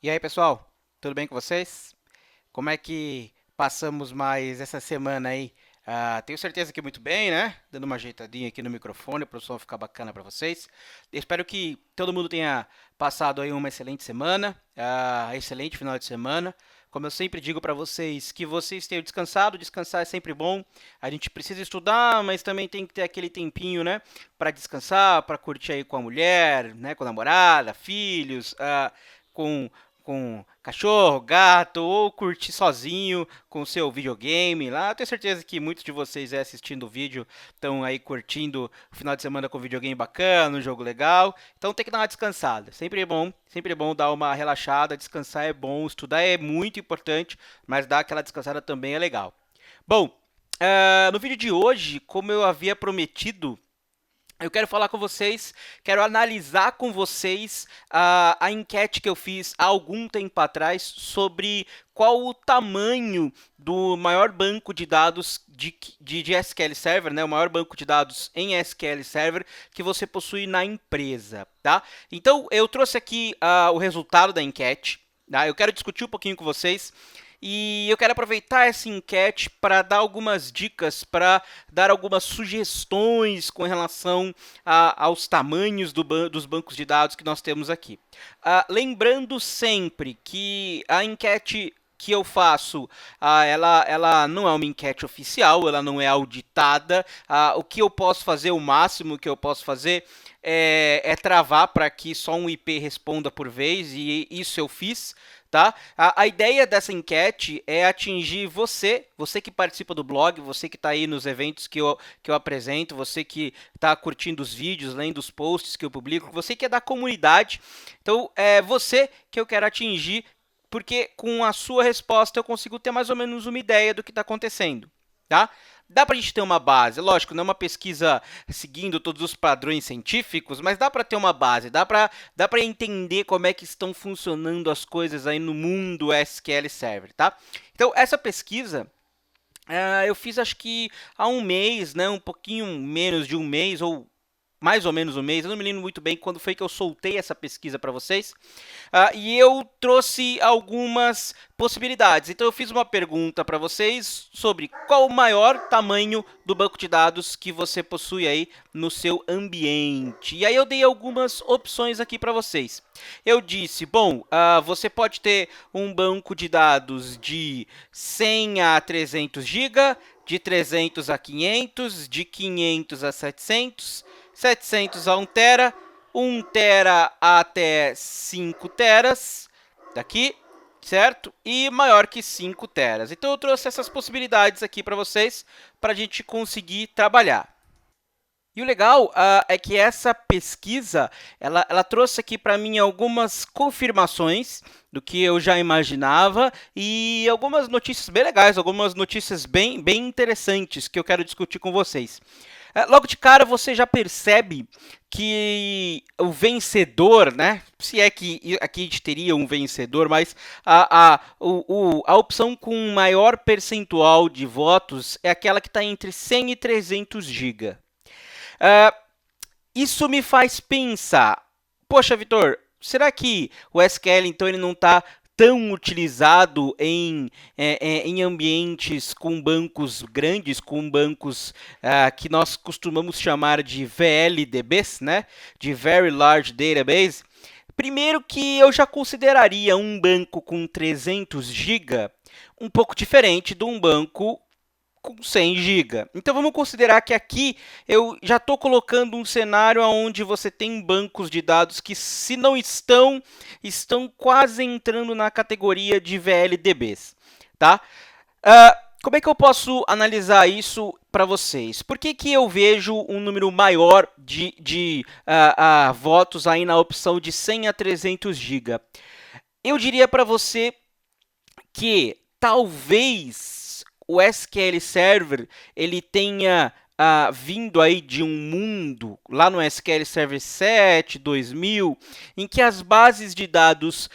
E aí, pessoal, tudo bem com vocês? Como é que passamos mais essa semana aí? Tenho certeza que muito bem, né? Dando uma ajeitadinha aqui no microfone para o som ficar bacana para vocês. Espero que todo mundo tenha passado aí uma excelente semana, excelente final de semana. Como eu sempre digo para vocês, que vocês tenham descansado. Descansar é sempre bom. A gente precisa estudar, mas também tem que ter aquele tempinho, né, para descansar, para curtir aí com a mulher, né, com a namorada, filhos, com cachorro, gato, ou curtir sozinho com o seu videogame lá. Eu tenho certeza que muitos de vocês aí assistindo o vídeo estão aí curtindo o final de semana com videogame bacana, um jogo legal. Então tem que dar uma descansada. Sempre é bom dar uma relaxada, descansar é bom, estudar é muito importante, mas dar aquela descansada também é legal. Bom, no vídeo de hoje, como eu havia prometido, eu quero falar com vocês, quero analisar com vocês a enquete que eu fiz há algum tempo atrás sobre qual o tamanho do maior banco de dados de SQL Server, né, o maior banco de dados em SQL Server que você possui na empresa, tá? Então, eu trouxe aqui o resultado da enquete, tá? Eu quero discutir um pouquinho com vocês. E eu quero aproveitar essa enquete para dar algumas dicas, para dar algumas sugestões com relação aos tamanhos dos bancos de dados que nós temos aqui. Lembrando sempre que a enquete que eu faço, ela não é uma enquete oficial, ela não é auditada. O que eu posso fazer, o máximo que eu posso fazer é travar para que só um IP responda por vez, e isso eu fiz. Tá? A ideia dessa enquete é atingir você que participa do blog, você que está aí nos eventos que eu apresento, você que está curtindo os vídeos, lendo os posts que eu publico, você que é da comunidade. Então, é você que eu quero atingir, porque com a sua resposta eu consigo ter mais ou menos uma ideia do que está acontecendo. Tá? Dá para a gente ter uma base, lógico, não é uma pesquisa seguindo todos os padrões científicos, mas dá para ter uma base, dá para entender como é que estão funcionando as coisas aí no mundo SQL Server, tá? Então, essa pesquisa eu fiz acho que há um mês, né, um pouquinho menos de um mês, ou mais ou menos um mês, eu não me lembro muito bem quando foi que eu soltei essa pesquisa para vocês, e eu trouxe algumas possibilidades. Então eu fiz uma pergunta para vocês sobre qual o maior tamanho do banco de dados que você possui aí no seu ambiente. E aí eu dei algumas opções aqui para vocês. Eu disse, bom, você pode ter um banco de dados de 100 a 300 GB, de 300 a 500, de 500 a 700, 700 a 1 tera, 1 tera até 5 teras, daqui, certo? E maior que 5 teras. Então eu trouxe essas possibilidades aqui para vocês, para a gente conseguir trabalhar. E o legal é que essa pesquisa, ela trouxe aqui para mim algumas confirmações do que eu já imaginava e algumas notícias bem legais, algumas notícias bem interessantes que eu quero discutir com vocês. Logo de cara, você já percebe que o vencedor, né? Se é que aqui a gente teria um vencedor, mas a opção com maior percentual de votos é aquela que está entre 100 e 300 GB. Uh, Isso me faz pensar, poxa, Vitor, será que o SQL então ele não está tão utilizado em ambientes com bancos grandes, com bancos que nós costumamos chamar de VLDBs, né? De Very Large Database? Primeiro que eu já consideraria um banco com 300 GB um pouco diferente de um banco com 100 GB. Então vamos considerar que aqui eu já estou colocando um cenário onde você tem bancos de dados que, se não estão quase entrando na categoria de VLDBs. Tá? Como é que eu posso analisar isso para vocês? Por que eu vejo um número maior de votos aí na opção de 100 a 300 GB? Eu diria para você que talvez o SQL Server ele tenha vindo aí de um mundo lá no SQL Server 7, 2000, em que as bases de dados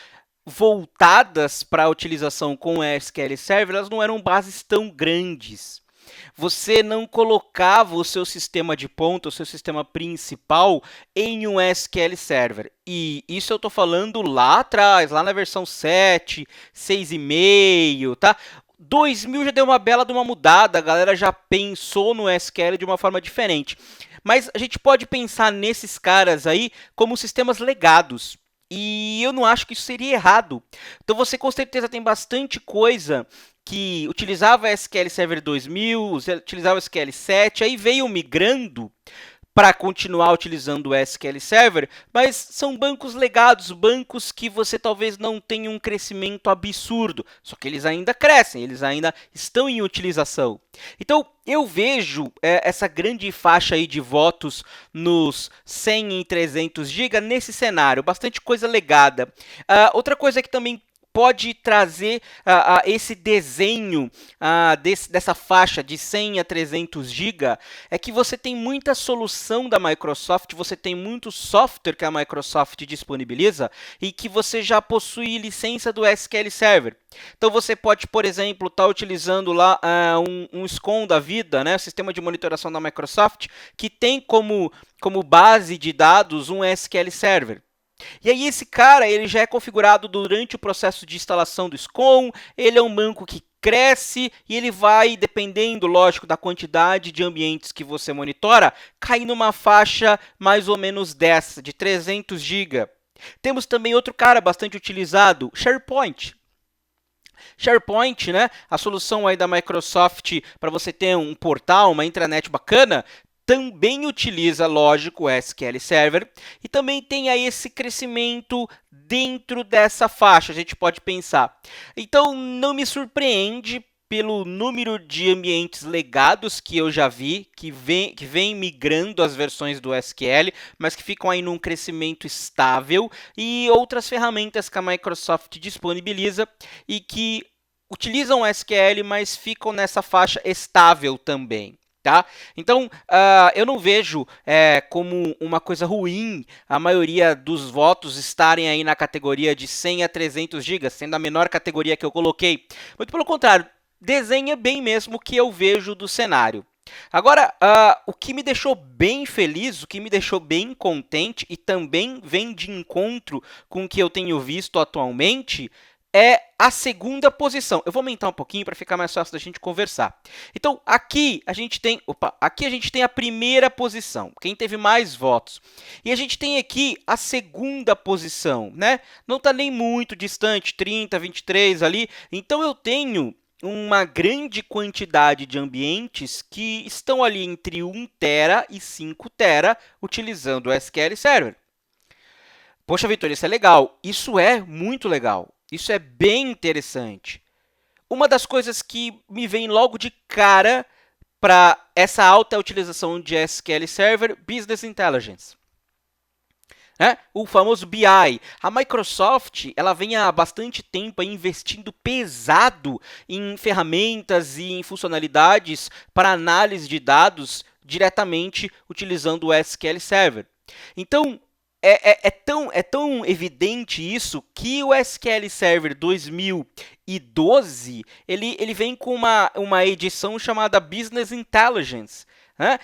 voltadas para a utilização com o SQL Server elas não eram bases tão grandes. você não colocava o seu sistema de ponta, o seu sistema principal, em um SQL Server. E isso eu estou falando lá atrás, lá na versão 7, 6,5, tá? 2000 já deu uma bela de uma mudada, a galera já pensou no SQL de uma forma diferente. Mas a gente pode pensar nesses caras aí como sistemas legados. E eu não acho que isso seria errado. Então você com certeza tem bastante coisa que utilizava SQL Server 2000, utilizava SQL 7, aí veio migrando para continuar utilizando o SQL Server, mas são bancos legados, bancos que você talvez não tenha um crescimento absurdo, só que eles ainda crescem, eles ainda estão em utilização. Então, eu vejo essa grande faixa aí de votos nos 100 e 300 GB nesse cenário, bastante coisa legada. Outra coisa que também pode trazer esse desenho dessa faixa de 100 a 300 GB é que você tem muita solução da Microsoft, você tem muito software que a Microsoft disponibiliza e que você já possui licença do SQL Server. Então, você pode, por exemplo, estar utilizando lá um SCOM da vida, né, o sistema de monitoração da Microsoft, que tem como base de dados um SQL Server. E aí esse cara ele já é configurado durante o processo de instalação do SCOM, ele é um banco que cresce e ele vai, dependendo, lógico, da quantidade de ambientes que você monitora, cair numa faixa mais ou menos dessa, de 300 GB. Temos também outro cara bastante utilizado, SharePoint. SharePoint, né, a solução aí da Microsoft para você ter um portal, uma intranet bacana, também utiliza, lógico, o SQL Server e também tem aí esse crescimento dentro dessa faixa, a gente pode pensar. Então, não me surpreende pelo número de ambientes legados que eu já vi, que vem migrando as versões do SQL, mas que ficam aí num crescimento estável, e outras ferramentas que a Microsoft disponibiliza e que utilizam o SQL, mas ficam nessa faixa estável também. Tá? Então, eu não vejo como uma coisa ruim a maioria dos votos estarem aí na categoria de 100 a 300 GB, sendo a menor categoria que eu coloquei. Muito pelo contrário, desenha bem mesmo o que eu vejo do cenário. Agora, o que me deixou bem feliz, o que me deixou bem contente e também vem de encontro com o que eu tenho visto atualmente é a segunda posição. Eu vou aumentar um pouquinho para ficar mais fácil da gente conversar. Então, aqui a gente tem a primeira posição, quem teve mais votos. E a gente tem aqui a segunda posição, né? Não está nem muito distante, 30, 23 ali. Então, eu tenho uma grande quantidade de ambientes que estão ali entre 1 TB e 5 TB utilizando o SQL Server. Poxa, Vitor, isso é legal. Isso é muito legal. Isso é bem interessante. Uma das coisas que me vem logo de cara para essa alta utilização de SQL Server, Business Intelligence. O famoso BI. A Microsoft ela vem há bastante tempo investindo pesado em ferramentas e em funcionalidades para análise de dados diretamente utilizando o SQL Server. Então, é tão evidente isso que o SQL Server 2012 ele vem com uma edição chamada Business Intelligence.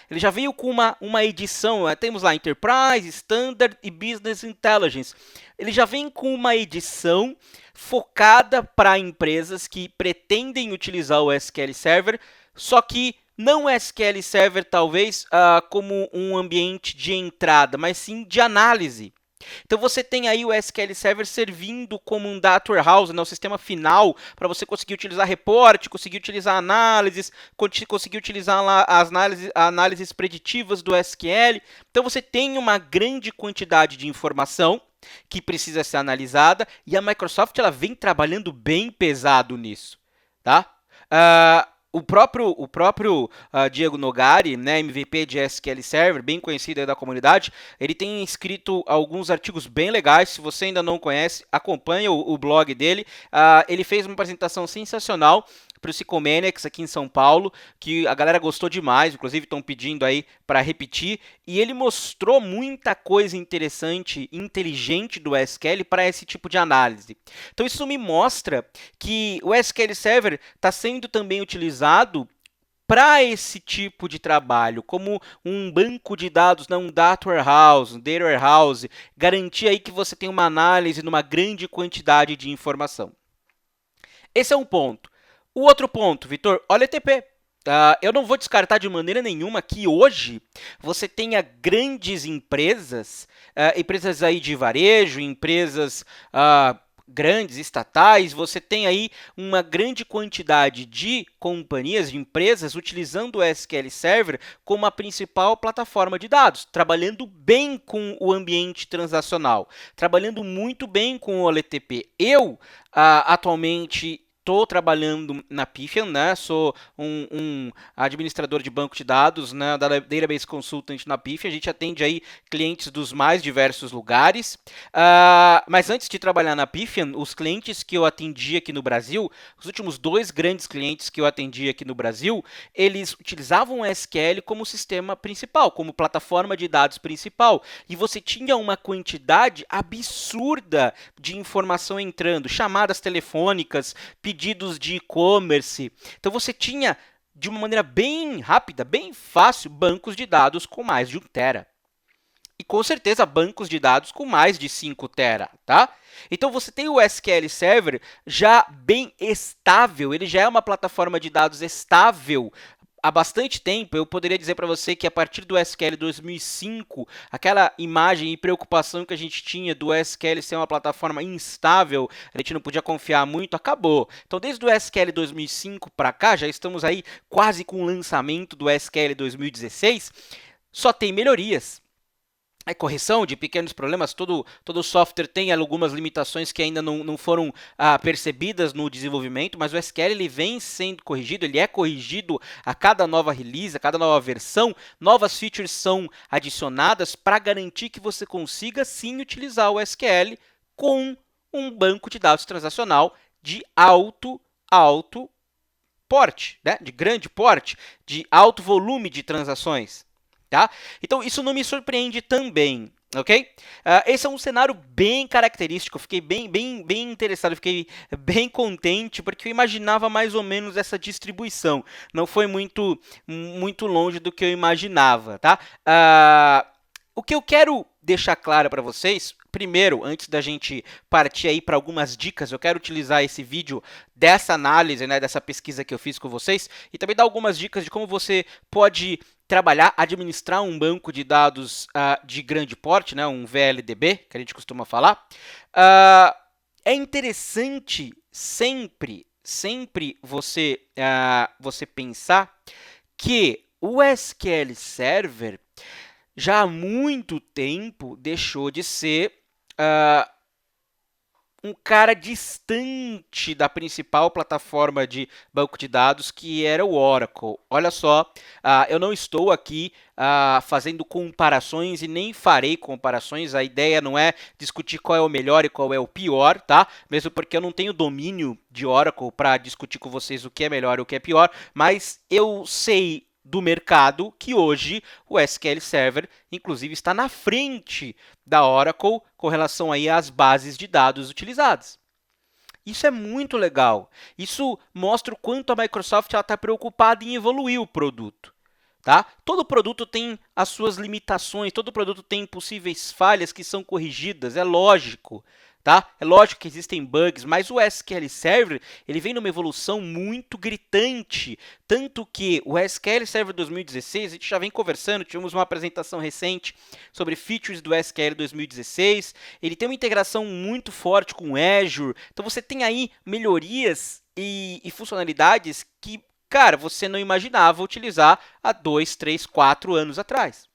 Ele já veio com uma edição, temos lá Enterprise, Standard e Business Intelligence. Ele já vem com uma edição focada para empresas que pretendem utilizar o SQL Server, só que não o SQL Server, talvez, como um ambiente de entrada, mas sim de análise. Então, você tem aí o SQL Server servindo como um data warehouse, o sistema final, para você conseguir utilizar reporte, conseguir utilizar análises, conseguir utilizar lá as análises preditivas do SQL. Então, você tem uma grande quantidade de informação que precisa ser analisada e a Microsoft ela vem trabalhando bem pesado nisso. Tá? O próprio Diego Nogari, né, MVP de SQL Server, bem conhecido aí da comunidade, ele tem escrito alguns artigos bem legais. Se você ainda não conhece, acompanha o blog dele. Ele fez uma apresentação sensacional para o Psychomaniacs aqui em São Paulo, que a galera gostou demais, inclusive estão pedindo aí para repetir, e ele mostrou muita coisa interessante e inteligente do SQL para esse tipo de análise. Então isso me mostra que o SQL Server está sendo também utilizado para esse tipo de trabalho, como um banco de dados, um data warehouse, garantir aí que você tem uma análise numa grande quantidade de informação. Esse é um ponto. O outro ponto, Vitor, olha o ETP. Eu não vou descartar de maneira nenhuma que hoje você tenha grandes empresas, empresas aí de varejo, empresas grandes, estatais, você tem aí uma grande quantidade de companhias, de empresas, utilizando o SQL Server como a principal plataforma de dados, trabalhando bem com o ambiente transacional, trabalhando muito bem com o OLTP. Eu, atualmente, estou trabalhando na Pfian, né? Sou um administrador de banco de dados, né? Da Database Consultant na Pfian. A gente atende aí clientes dos mais diversos lugares. Mas antes de trabalhar na Pfian, os clientes que eu atendi aqui no Brasil, os últimos 2 grandes clientes que eu atendi aqui no Brasil, eles utilizavam o SQL como sistema principal, como plataforma de dados principal. E você tinha uma quantidade absurda de informação entrando, chamadas telefônicas, pedidos de e-commerce. Então você tinha, de uma maneira bem rápida, bem fácil, bancos de dados com mais de 1 tera. E com certeza bancos de dados com mais de 5 tera, tá? Então você tem o SQL Server já bem estável, ele já é uma plataforma de dados estável há bastante tempo. Eu poderia dizer para você que a partir do SQL 2005, aquela imagem e preocupação que a gente tinha do SQL ser uma plataforma instável, a gente não podia confiar muito, acabou. Então, desde o SQL 2005 para cá, já estamos aí quase com o lançamento do SQL 2016, só tem melhorias. A correção de pequenos problemas, todo software tem algumas limitações que ainda não foram percebidas no desenvolvimento, mas o SQL ele vem sendo corrigido, ele é corrigido a cada nova release, a cada nova versão, novas features são adicionadas para garantir que você consiga sim utilizar o SQL com um banco de dados transacional de alto porte, né? De grande porte, de alto volume de transações. Tá? Então, isso não me surpreende também, ok? Esse é um cenário bem característico, eu fiquei bem interessado, fiquei bem contente, porque eu imaginava mais ou menos essa distribuição. Não foi muito longe do que eu imaginava, tá? O que eu quero deixar claro para vocês, primeiro, antes da gente partir aí para algumas dicas, eu quero utilizar esse vídeo dessa análise, né, dessa pesquisa que eu fiz com vocês, e também dar algumas dicas de como você pode trabalhar, administrar um banco de dados de grande porte, né, um VLDB, que a gente costuma falar. É interessante sempre você pensar que o SQL Server já há muito tempo deixou de ser um cara distante da principal plataforma de banco de dados, que era o Oracle. Olha só, eu não estou aqui fazendo comparações e nem farei comparações. A ideia não é discutir qual é o melhor e qual é o pior, tá? Mesmo porque eu não tenho domínio de Oracle para discutir com vocês o que é melhor e o que é pior, mas eu sei do mercado que hoje o SQL Server, inclusive, está na frente da Oracle com relação aí às bases de dados utilizadas. Isso é muito legal. Isso mostra o quanto a Microsoft está preocupada em evoluir o produto. Tá? Todo produto tem as suas limitações, todo produto tem possíveis falhas que são corrigidas, é lógico. Tá? É lógico que existem bugs, mas o SQL Server ele vem numa evolução muito gritante, tanto que o SQL Server 2016, a gente já vem conversando, tivemos uma apresentação recente sobre features do SQL 2016, ele tem uma integração muito forte com o Azure, então você tem aí melhorias e funcionalidades que, cara, você não imaginava utilizar há 2, 3, 4 anos atrás.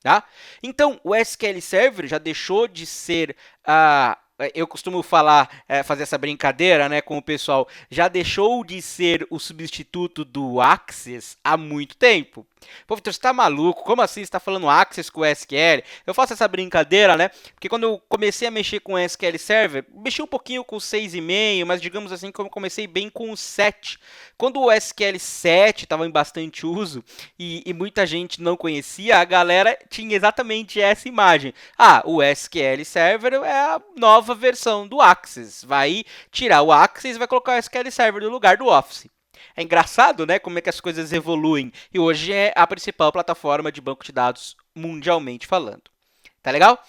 Tá? Então, o SQL Server já deixou de ser eu costumo fazer essa brincadeira, né, com o pessoal, já deixou de ser o substituto do Access há muito tempo. Pô, Vitor, você tá maluco? Como assim você está falando Access com o SQL? Eu faço essa brincadeira, né, porque quando eu comecei a mexer com o SQL Server, mexi um pouquinho com o 6.5, mas digamos assim que eu comecei bem com o 7. Quando o SQL 7 estava em bastante uso e muita gente não conhecia, a galera tinha exatamente essa imagem. O SQL Server é a nova versão do Access. Vai tirar o Access e vai colocar o SQL Server no lugar do Office. É engraçado, né, como é que as coisas evoluem. E hoje é a principal plataforma de banco de dados mundialmente falando. Tá legal?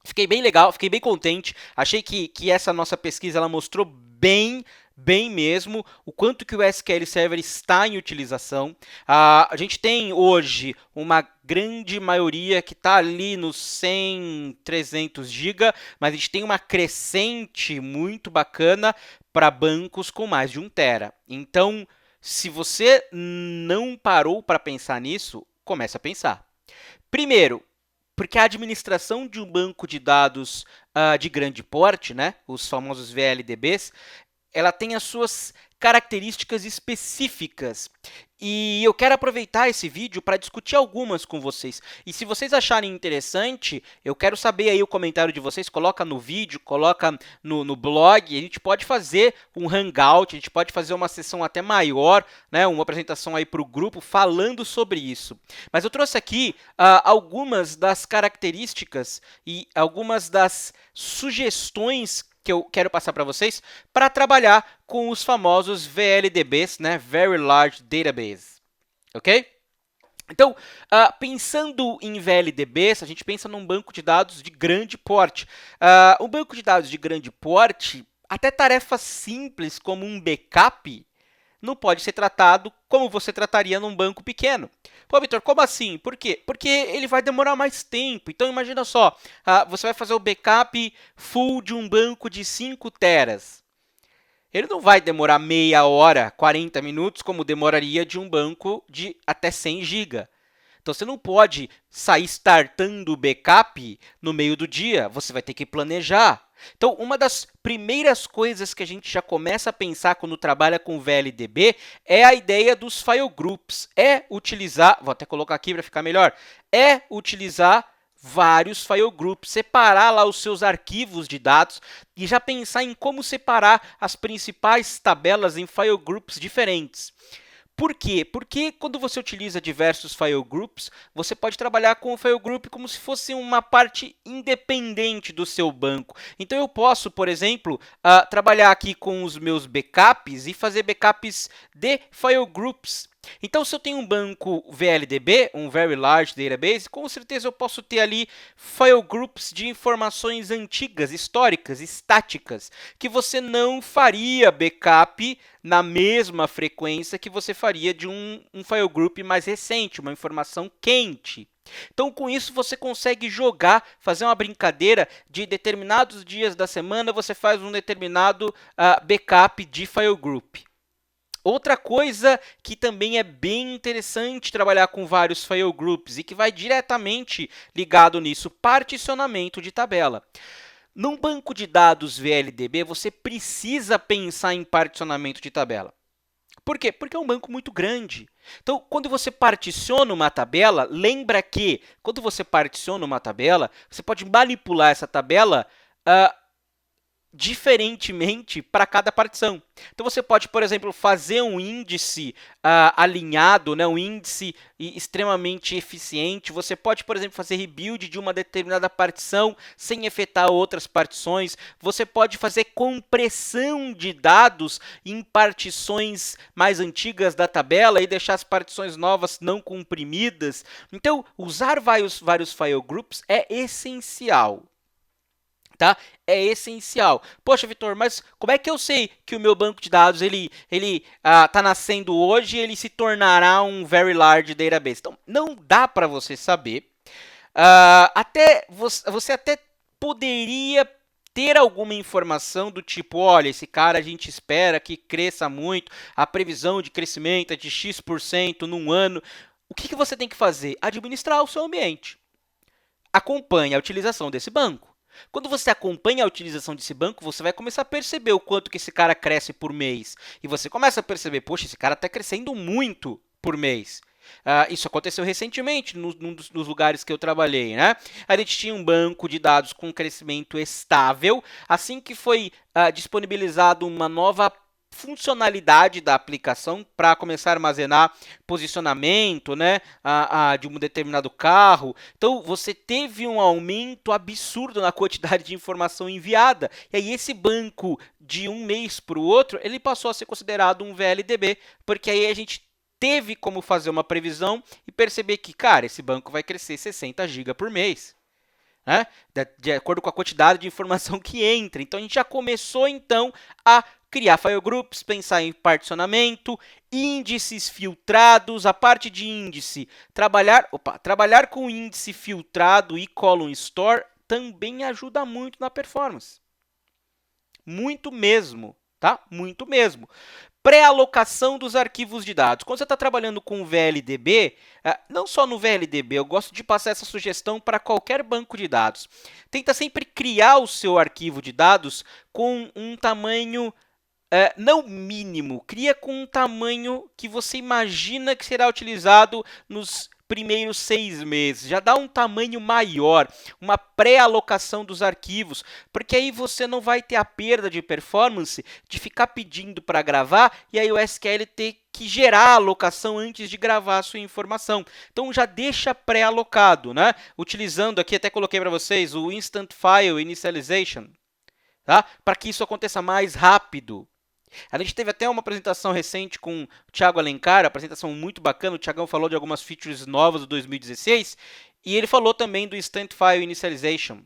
Fiquei bem legal, fiquei bem contente. Achei que essa nossa pesquisa ela mostrou bem mesmo, o quanto que o SQL Server está em utilização. A gente tem hoje uma grande maioria que está ali nos 100, 300 GB, mas a gente tem uma crescente muito bacana para bancos com mais de 1 tera. Então, se você não parou para pensar nisso, comece a pensar. Primeiro, porque a administração de um banco de dados de grande porte, né, os famosos VLDBs, ela tem as suas características específicas. E eu quero aproveitar esse vídeo para discutir algumas com vocês. E se vocês acharem interessante, eu quero saber aí o comentário de vocês. Coloca no vídeo, coloca no blog. A gente pode fazer um hangout, a gente pode fazer uma sessão até maior, né, uma apresentação aí para o grupo falando sobre isso. Mas eu trouxe aqui algumas das características e algumas das sugestões que eu quero passar para vocês para trabalhar com os famosos VLDBs, né? Very Large Database, ok? Então, pensando em VLDBs, a gente pensa num banco de dados de grande porte. Um banco de dados de grande porte, até tarefas simples como um backup, não pode ser tratado como você trataria num banco pequeno. Pô, Vitor, como assim? Por quê? Porque ele vai demorar mais tempo. Então, imagina só, você vai fazer o backup full de um banco de 5 teras. Ele não vai demorar meia hora, 40 minutos, como demoraria de um banco de até 100 GB. Então, você não pode sair startando o backup no meio do dia. Você vai ter que planejar. Então, uma das primeiras coisas que a gente já começa a pensar quando trabalha com VLDB é a ideia dos file groups. É utilizar, vou até colocar aqui para ficar melhor, é utilizar vários file groups, separar lá os seus arquivos de dados e já pensar em como separar as principais tabelas em file groups diferentes. Por quê? Porque quando você utiliza diversos file groups, você pode trabalhar com o file group como se fosse uma parte independente do seu banco. Então, eu posso, por exemplo, trabalhar aqui com os meus backups e fazer backups de file groups. Então, se eu tenho um banco VLDB, um Very Large Database, com certeza eu posso ter ali file groups de informações antigas, históricas, estáticas, que você não faria backup na mesma frequência que você faria de um file group mais recente, uma informação quente. Então, com isso, você consegue jogar, fazer uma brincadeira de determinados dias da semana, você faz um determinado backup de file group. Outra coisa que também é bem interessante trabalhar com vários file groups e que vai diretamente ligado nisso, particionamento de tabela. Num banco de dados VLDB, você precisa pensar em particionamento de tabela. Por quê? Porque é um banco muito grande. Então, quando você particiona uma tabela, lembra que quando você particiona uma tabela, você pode manipular essa tabela diferentemente para cada partição. Então, você pode, por exemplo, fazer um índice alinhado, né, um índice extremamente eficiente. Você pode, por exemplo, fazer rebuild de uma determinada partição sem afetar outras partições. Você pode fazer compressão de dados em partições mais antigas da tabela e deixar as partições novas não comprimidas. Então, usar vários file groups é essencial. Tá? É essencial. Poxa, Vitor, mas como é que eu sei que o meu banco de dados ele está nascendo hoje e ele se tornará um Very Large Database? Então, não dá para você saber. Você até poderia ter alguma informação do tipo, olha, esse cara a gente espera que cresça muito, a previsão de crescimento é de X% num ano. O que você tem que fazer? Administrar o seu ambiente. Acompanhe a utilização desse banco. Quando você acompanha a utilização desse banco, você vai começar a perceber o quanto que esse cara cresce por mês. E você começa a perceber, poxa, esse cara está crescendo muito por mês. Isso aconteceu recentemente num dos lugares que eu trabalhei, né? A gente tinha um banco de dados com crescimento estável. Assim que foi disponibilizado uma nova funcionalidade da aplicação para começar a armazenar posicionamento, né, de um determinado carro. Então, você teve um aumento absurdo na quantidade de informação enviada. E aí, esse banco, de um mês para o outro, ele passou a ser considerado um VLDB, porque aí a gente teve como fazer uma previsão e perceber que, cara, esse banco vai crescer 60 GB por mês. Né? De acordo com a quantidade de informação que entra. Então, a gente já começou, então, a criar file groups, pensar em particionamento, índices filtrados, a parte de índice, trabalhar com índice filtrado e column store também ajuda muito na performance. Muito mesmo, tá? Muito mesmo. Pré-alocação dos arquivos de dados. Quando você está trabalhando com o VLDB, não só no VLDB, eu gosto de passar essa sugestão para qualquer banco de dados. Tenta sempre criar o seu arquivo de dados com um tamanho não mínimo, cria com um tamanho que você imagina que será utilizado nos primeiros 6 meses. Já dá um tamanho maior, uma pré-alocação dos arquivos, porque aí você não vai ter a perda de performance de ficar pedindo para gravar e aí o SQL ter que gerar a alocação antes de gravar a sua informação. Então, já deixa pré-alocado, né? Utilizando aqui, até coloquei para vocês, o Instant File Initialization, tá? Para que isso aconteça mais rápido. A gente teve até uma apresentação recente com o Thiago Alencar, apresentação muito bacana. O Thiagão falou de algumas features novas do 2016 e ele falou também do Instant File Initialization.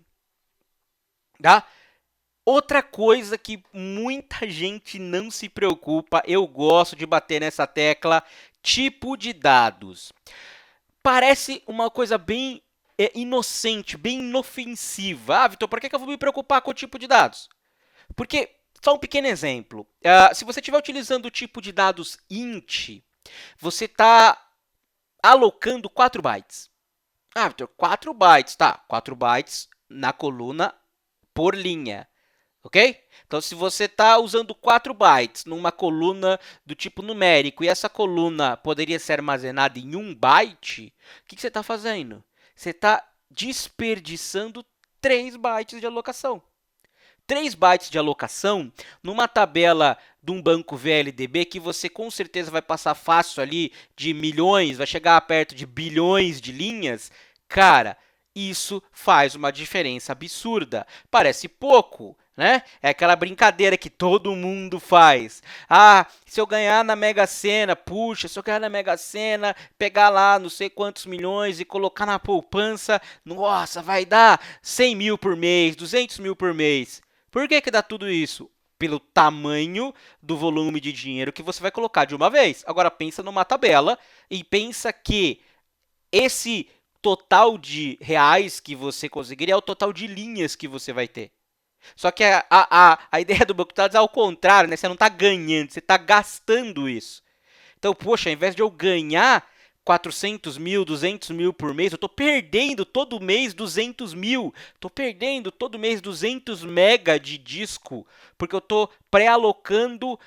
Tá? Outra coisa que muita gente não se preocupa, eu gosto de bater nessa tecla, tipo de dados. Parece uma coisa bem inocente, bem inofensiva. Ah, Vitor, por que eu vou me preocupar com o tipo de dados? Porque só um pequeno exemplo. Se você estiver utilizando o tipo de dados int, você está alocando 4 bytes. Ah, Victor, 4 bytes, tá? 4 bytes na coluna por linha, ok? Então, se você está usando 4 bytes numa coluna do tipo numérico e essa coluna poderia ser armazenada em 1 byte, o que você está fazendo? Você está desperdiçando 3 bytes de alocação. 3 bytes de alocação numa tabela de um banco VLDB que você com certeza vai passar fácil ali de milhões, vai chegar perto de bilhões de linhas, cara, isso faz uma diferença absurda. Parece pouco, né? É aquela brincadeira que todo mundo faz. Ah, se eu ganhar na Mega Sena, puxa, se eu ganhar na Mega Sena, pegar lá não sei quantos milhões e colocar na poupança, nossa, vai dar 100 mil por mês, 200 mil por mês. Por que dá tudo isso? Pelo tamanho do volume de dinheiro que você vai colocar de uma vez. Agora, pensa numa tabela e pensa que esse total de reais que você conseguiria é o total de linhas que você vai ter. Só que a ideia do banco de dados é ao contrário, né? Você não está ganhando, você está gastando isso. Então, poxa, ao invés de eu ganhar 400 mil, 200 mil por mês, eu estou perdendo todo mês 200 mil. Estou perdendo todo mês 200 mega de disco, porque eu estou pré-alocando...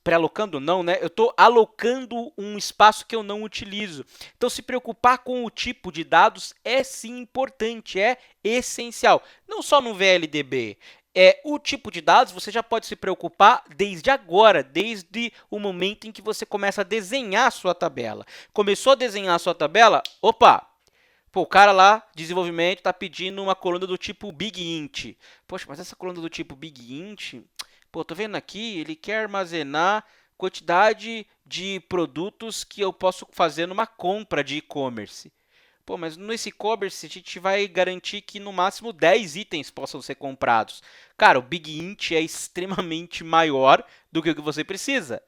pré-alocando não, né? Eu estou alocando um espaço que eu não utilizo. Então, se preocupar com o tipo de dados é sim importante, é essencial. Não só no VLDB. O tipo de dados você já pode se preocupar desde agora, desde o momento em que você começa a desenhar a sua tabela. Começou a desenhar a sua tabela, opa! Pô, o cara lá, desenvolvimento, está pedindo uma coluna do tipo Big Int. Poxa, mas essa coluna do tipo Big Int, pô, tô vendo aqui, ele quer armazenar quantidade de produtos que eu posso fazer numa compra de e-commerce. Pô, mas nesse e-commerce a gente vai garantir que no máximo 10 itens possam ser comprados. Cara, o Big Int é extremamente maior do que o que você precisa.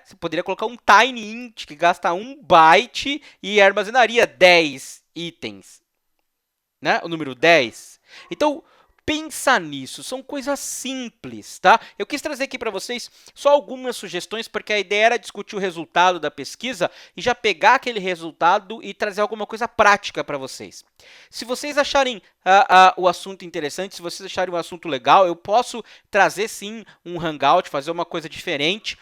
Você poderia colocar um Tiny Int que gasta 1 byte e armazenaria 10 itens. Né? O número 10. Então, pensa nisso, são coisas simples, tá? Eu quis trazer aqui para vocês só algumas sugestões, porque a ideia era discutir o resultado da pesquisa e já pegar aquele resultado e trazer alguma coisa prática para vocês. Se vocês acharem o assunto interessante, se vocês acharem o assunto legal, eu posso trazer sim um Hangout, fazer uma coisa diferente.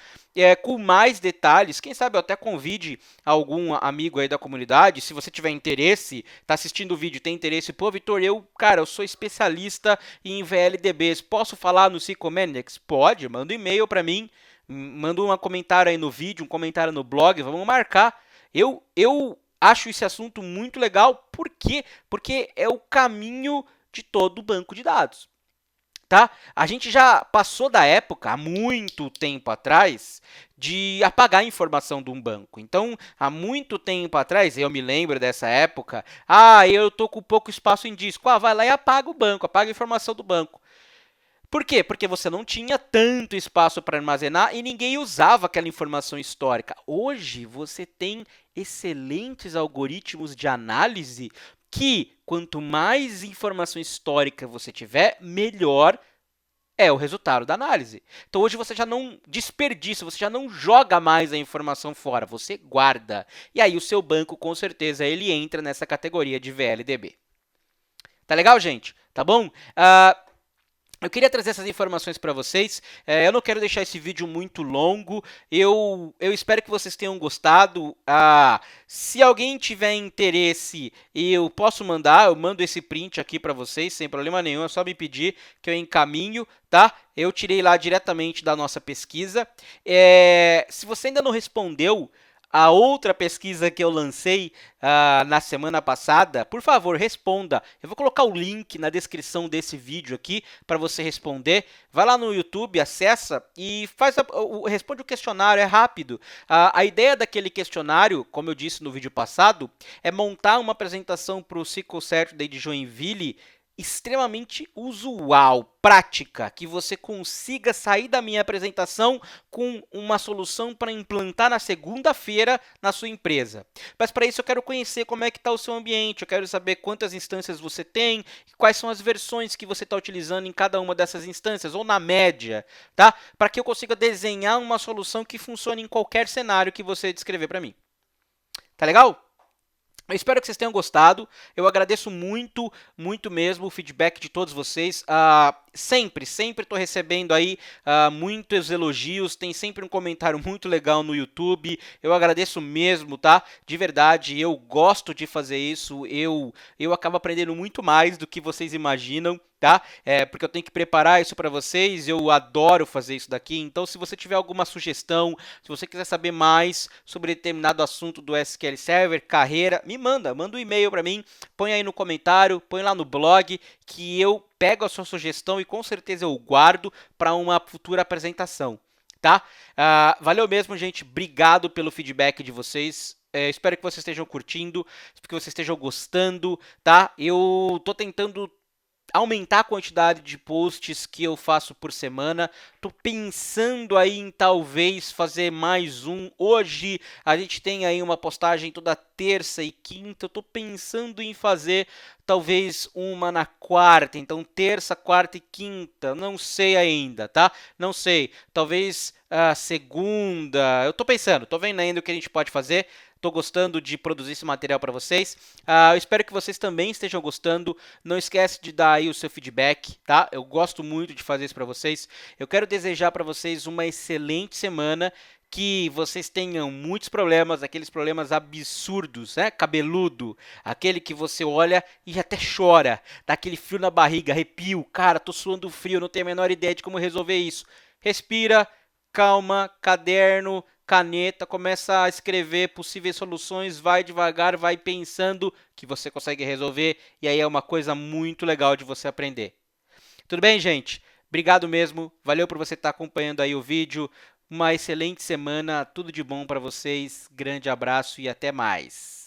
com mais detalhes. Quem sabe eu até convide algum amigo aí da comunidade, se você tiver interesse, tá assistindo o vídeo, tem interesse, pô, Vitor, cara, eu sou especialista em VLDBs, posso falar no Psychomaniacs? Pode, manda um e-mail para mim, manda um comentário aí no vídeo, um comentário no blog, vamos marcar. Eu acho esse assunto muito legal, por quê? Porque é o caminho de todo o banco de dados. Tá? A gente já passou da época, há muito tempo atrás, de apagar a informação de um banco. Então, há muito tempo atrás, eu me lembro dessa época, eu estou com pouco espaço em disco. Vai lá e apaga o banco, apaga a informação do banco. Por quê? Porque você não tinha tanto espaço para armazenar e ninguém usava aquela informação histórica. Hoje, você tem excelentes algoritmos de análise que, quanto mais informação histórica você tiver, melhor é o resultado da análise. Então, hoje você já não desperdiça, você já não joga mais a informação fora, você guarda. E aí o seu banco, com certeza, ele entra nessa categoria de VLDB. Tá legal, gente? Tá bom? Eu queria trazer essas informações para vocês. Eu não quero deixar esse vídeo muito longo. Eu espero que vocês tenham gostado. Se alguém tiver interesse, eu posso mandar. Eu mando esse print aqui para vocês, sem problema nenhum. É só me pedir que eu encaminho, tá? Eu tirei lá diretamente da nossa pesquisa. Se você ainda não respondeu a outra pesquisa que eu lancei na semana passada, por favor, responda. Eu vou colocar o link na descrição desse vídeo aqui para você responder. Vai lá no YouTube, acessa e responde o questionário, é rápido. A ideia daquele questionário, como eu disse no vídeo passado, é montar uma apresentação para o SQL Saturday de Joinville extremamente usual, prática, que você consiga sair da minha apresentação com uma solução para implantar na segunda-feira na sua empresa. Mas para isso eu quero conhecer como é que está o seu ambiente, eu quero saber quantas instâncias você tem, quais são as versões que você está utilizando em cada uma dessas instâncias, ou na média, tá? Para que eu consiga desenhar uma solução que funcione em qualquer cenário que você descrever para mim. Tá legal? Eu espero que vocês tenham gostado. Eu agradeço muito, muito mesmo o feedback de todos vocês. Sempre estou recebendo aí muitos elogios. Tem sempre um comentário muito legal no YouTube. Eu agradeço mesmo, tá? De verdade, eu gosto de fazer isso. Eu acabo aprendendo muito mais do que vocês imaginam, tá? Porque eu tenho que preparar isso para vocês, eu adoro fazer isso daqui, então se você tiver alguma sugestão, se você quiser saber mais sobre determinado assunto do SQL Server, carreira, me manda um e-mail para mim, põe aí no comentário, põe lá no blog, que eu pego a sua sugestão e com certeza eu guardo para uma futura apresentação, tá? Valeu mesmo, gente, obrigado pelo feedback de vocês. Espero que vocês estejam curtindo, que vocês estejam gostando, tá? Eu tô tentando aumentar a quantidade de posts que eu faço por semana. Tô pensando aí em talvez fazer mais um. Hoje a gente tem aí uma postagem toda terça e quinta. Eu tô pensando em fazer talvez uma na quarta. Então terça, quarta e quinta. Não sei ainda, tá? Não sei. Talvez a segunda. Eu tô pensando, tô vendo ainda o que a gente pode fazer. Estou gostando de produzir esse material para vocês. Eu espero que vocês também estejam gostando. Não esquece de dar aí o seu feedback, tá? Eu gosto muito de fazer isso para vocês. Eu quero desejar para vocês uma excelente semana, que vocês tenham muitos problemas, aqueles problemas absurdos, né? Cabeludo, aquele que você olha e até chora, dá aquele frio na barriga, arrepio, cara, tô suando frio, não tenho a menor ideia de como resolver isso. Respira, calma, caderno, caneta, começa a escrever possíveis soluções, vai devagar, vai pensando que você consegue resolver, e aí é uma coisa muito legal de você aprender. Tudo bem, gente? Obrigado mesmo, valeu por você estar acompanhando aí o vídeo, uma excelente semana, tudo de bom para vocês, grande abraço e até mais.